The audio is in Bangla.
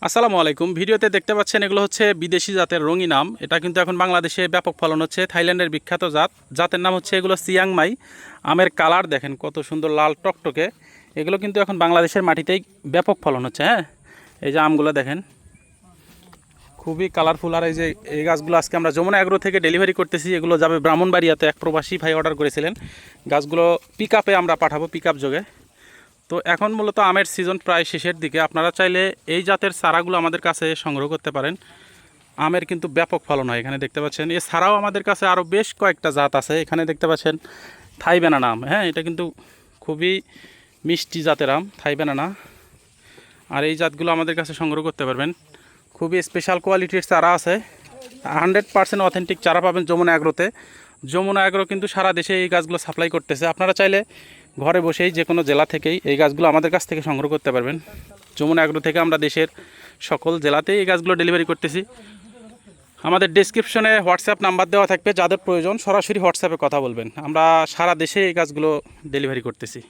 আসসালামু আলাইকুম। ভিডিওতে দেখতে পাচ্ছেন এগুলো হচ্ছে বিদেশি জাতের রঙিন আম। এটা কিন্তু এখন বাংলাদেশে ব্যাপক ফলন হচ্ছে। থাইল্যান্ডের বিখ্যাত জাতের নাম হচ্ছে এগুলো চিয়াংমাই। আমের কালার দেখেন কত সুন্দর লাল টকটকে। এগুলো কিন্তু এখন বাংলাদেশের মাটিতেই ব্যাপক ফলন হচ্ছে। হ্যাঁ, এই যে আমগুলো দেখেন খুবই কালারফুল। আর এই যে এই গাছগুলো আজকে আমরা যমুনা এগ্রো থেকে ডেলিভারি করতেছি। এগুলো যাবে ব্রাহ্মণবাড়িয়াতে, এক প্রবাসী ভাই অর্ডার করেছিলেন। গাছগুলো পিক আপে আমরা পাঠাবো, পিক আপ যোগে। তো এখন মূলত আমের সিজন প্রায় শেষের দিকে। আপনারা চাইলে এই জাতের চারাগুলো আমাদের কাছে সংগ্রহ করতে পারেন। আমের কিন্তু ব্যাপক ফলন হয় এখানে দেখতে পাচ্ছেন। এছাড়াও আমাদের কাছে আরও বেশ কয়েকটা জাত আছে। এখানে দেখতে পাচ্ছেন থাই বেনানা আম। হ্যাঁ, এটা কিন্তু খুবই মিষ্টি জাতের আম, থাই বেনানা। আর এই জাতগুলো আমাদের কাছে সংগ্রহ করতে পারবেন। খুবই স্পেশাল কোয়ালিটির চারা আছে। 100% অথেন্টিক চারা পাবেন যমুনা এগ্রোতে। যমুনা এগ্রো কিন্তু সারা দেশে এই গাছগুলো সাপ্লাই করতেছে। আপনারা চাইলে ঘরে বসেই যে কোনো জেলা থেকেই এই গাছগুলো আমাদের কাছ থেকে সংগ্রহ করতে পারবেন। যমুনা এগ্রো থেকে আমরা দেশের সকল জেলাতেই এই গাছগুলো ডেলিভারি করতেছি। আমাদের ডেসক্রিপশনে হোয়াটসঅ্যাপ নাম্বার দেওয়া থাকবে, যাদের প্রয়োজন সরাসরি হোয়াটসঅ্যাপে কথা বলবেন। আমরা সারা দেশে এই গাছগুলো ডেলিভারি করতেছি।